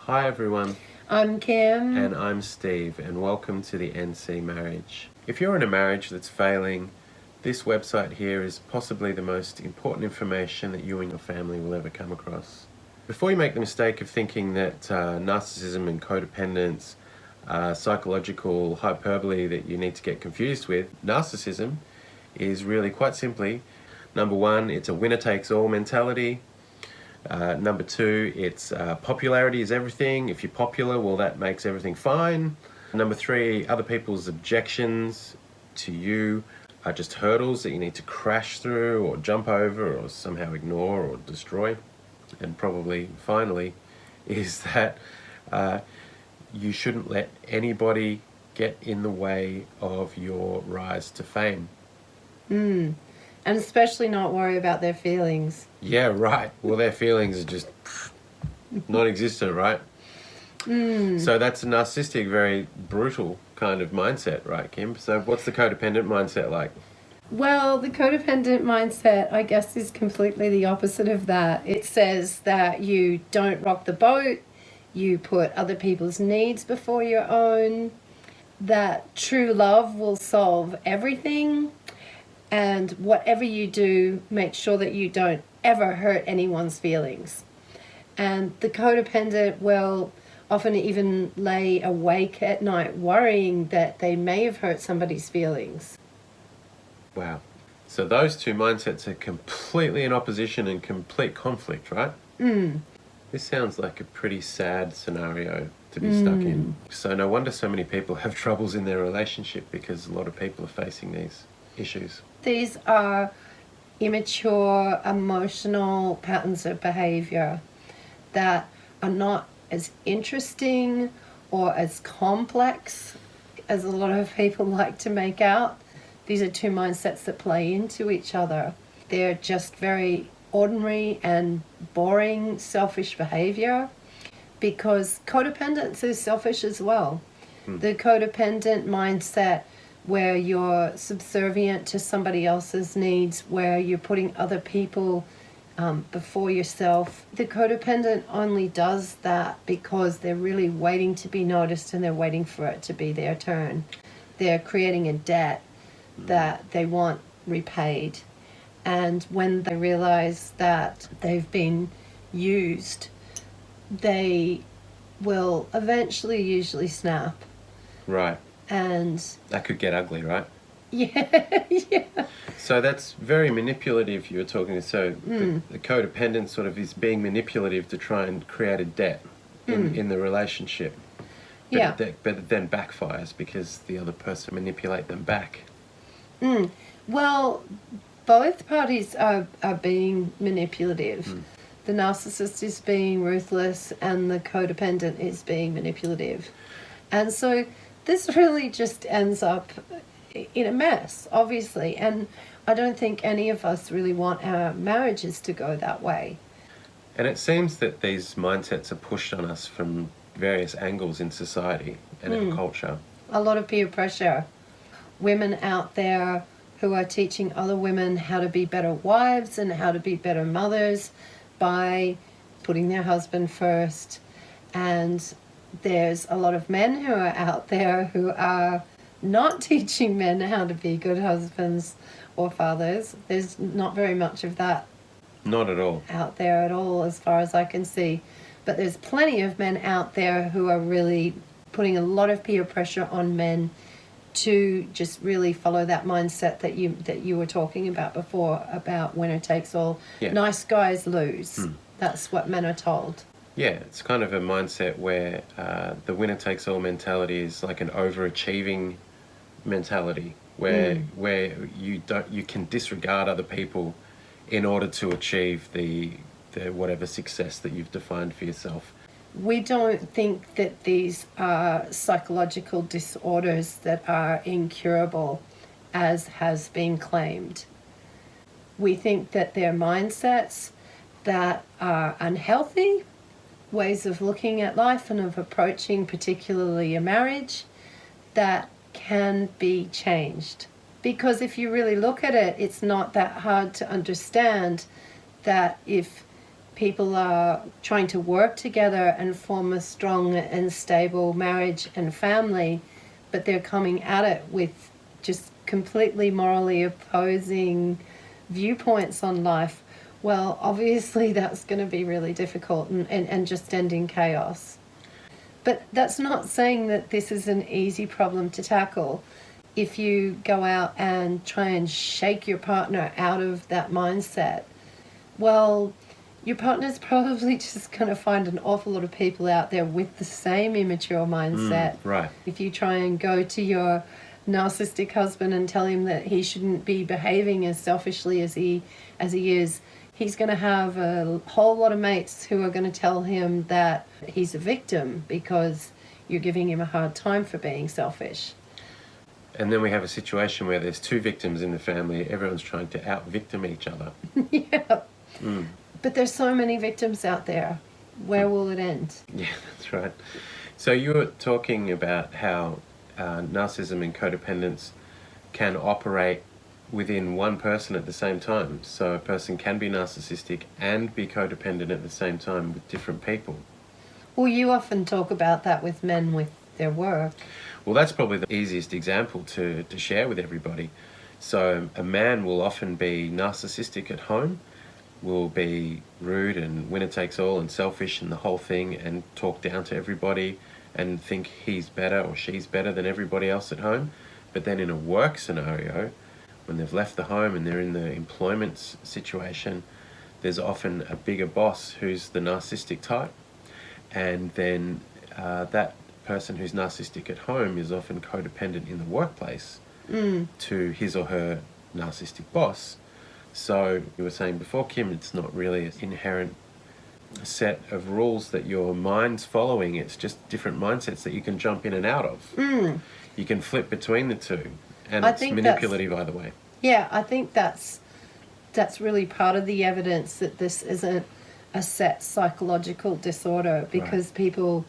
Hi everyone, I'm Kim. and I'm Steve, and welcome to the NC Marriage. If you're in a marriage that's failing, this website here is possibly the most important information that you and your family will ever come across. Before you make the mistake of thinking that narcissism and codependence are psychological hyperbole that you need to get confused with, narcissism is really quite simply, number one, it's a winner-takes-all mentality. Number two, it's popularity is everything. If you're popular, well, that makes everything fine. Number three, other people's objections to you are just hurdles that you need to crash through or jump over or somehow ignore or destroy. And probably finally is that you shouldn't let anybody get in the way of your rise to fame. And especially not worry about their feelings. Yeah, right. Well, their feelings are just non-existent, right? So that's a narcissistic, very brutal kind of mindset, right, Kim? So what's the codependent mindset like? Well, the codependent mindset, I guess, is completely the opposite of that. It says that you don't rock the boat, you put other people's needs before your own, that true love will solve everything, and whatever you do, make sure that you don't ever hurt anyone's feelings. And the codependent will often even lay awake at night worrying that they may have hurt somebody's feelings. Wow. So those two mindsets are completely in opposition and complete conflict, right? This sounds like a pretty sad scenario to be stuck in. So no wonder so many people have troubles in their relationship, because a lot of people are facing these issues. These are immature emotional patterns of behavior that are not as interesting or as complex as a lot of people like to make out. These are two mindsets that play into each other. They're just very ordinary and boring, selfish behavior, because codependence is selfish as well. The codependent mindset, where you're subservient to somebody else's needs, where you're putting other people before yourself. The codependent only does that because they're really waiting to be noticed and they're waiting for it to be their turn. They're creating a debt that they want repaid. And when they realize that they've been used, they will eventually usually snap. Right. And That could get ugly, right? yeah. So that's very manipulative, you were talking. So the codependent sort of is being manipulative to try and create a debt in the relationship. But but it then backfires because the other person manipulate them back. Well, both parties are being manipulative. The narcissist is being ruthless and the codependent is being manipulative. And so this really just ends up in a mess, obviously. And I don't think any of us really want our marriages to go that way. And it seems that these mindsets are pushed on us from various angles in society and in culture. A lot of peer pressure. Women out there who are teaching other women how to be better wives and how to be better mothers by putting their husband first. And there's a lot of men who are out there who are not teaching men how to be good husbands or fathers. There's not very much of that Not at all. out there at all, as far as I can see. But there's plenty of men out there who are really putting a lot of peer pressure on men to just really follow that mindset that you were talking about before, about winner takes all. Yeah. Nice guys lose. That's what men are told. Yeah, it's kind of a mindset where the winner-takes-all mentality is like an overachieving mentality, where you can disregard other people in order to achieve the whatever success that you've defined for yourself. We don't think that these are psychological disorders that are incurable, as has been claimed. We think that they're mindsets that are unhealthy, ways of looking at life and of approaching particularly a marriage, that can be changed. Because if you really look at it, it's not that hard to understand that if people are trying to work together and form a strong and stable marriage and family, but they're coming at it with just completely morally opposing viewpoints on life, well, obviously that's going to be really difficult and just end in chaos. But that's not saying that this is an easy problem to tackle. If you go out and try and shake your partner out of that mindset, well, your partner's probably just going to find an awful lot of people out there with the same immature mindset. Right. If you try and go to your narcissistic husband and tell him that he shouldn't be behaving as selfishly as he is, he's going to have a whole lot of mates who are going to tell him that he's a victim because you're giving him a hard time for being selfish. And then we have a situation where there's two victims in the family. Everyone's trying to out-victim each other. Yeah. But there's so many victims out there. Where will it end? Yeah, that's right. So you were talking about how narcissism and codependence can operate within one person at the same time. So a person can be narcissistic and be codependent at the same time with different people. Well, you often talk about that with men with their work. Well, that's probably the easiest example to share with everybody. So a man will often be narcissistic at home, will be rude and winner takes all and selfish and the whole thing, and talk down to everybody and think he's better or she's better than everybody else at home. But then in a work scenario, when they've left the home and they're in the employment situation, there's often a bigger boss who's the narcissistic type. And then that person who's narcissistic at home is often codependent in the workplace to his or her narcissistic boss. So you were saying before, Kim, it's not really an inherent set of rules that your mind's following. It's just different mindsets that you can jump in and out of. You can flip between the two, and it's manipulative either way. Yeah, I think that's really part of the evidence that this isn't a set psychological disorder, because people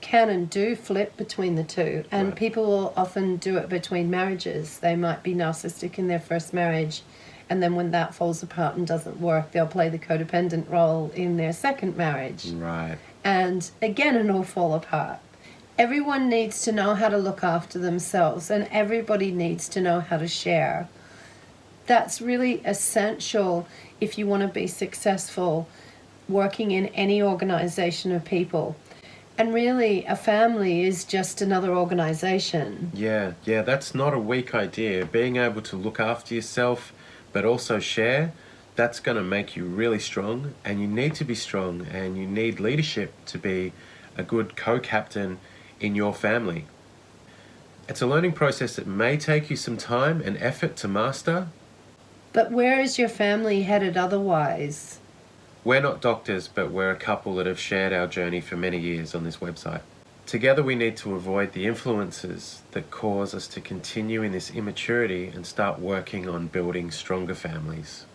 can and do flip between the two, and people will often do it between marriages. They might be narcissistic in their first marriage, and then when that falls apart and doesn't work, they'll play the codependent role in their second marriage. Right. And again, it'll fall apart. Everyone needs to know how to look after themselves, and everybody needs to know how to share. That's really essential if you want to be successful working in any organization of people. And really, a family is just another organization. Yeah, that's not a weak idea. Being able to look after yourself, but also share, that's going to make you really strong. And you need to be strong, and you need leadership to be a good co-captain in your family. It's a learning process that may take you some time and effort to master. But where is your family headed otherwise? We're not doctors, but we're a couple that have shared our journey for many years on this website. Together we need to avoid the influences that cause us to continue in this immaturity and start working on building stronger families.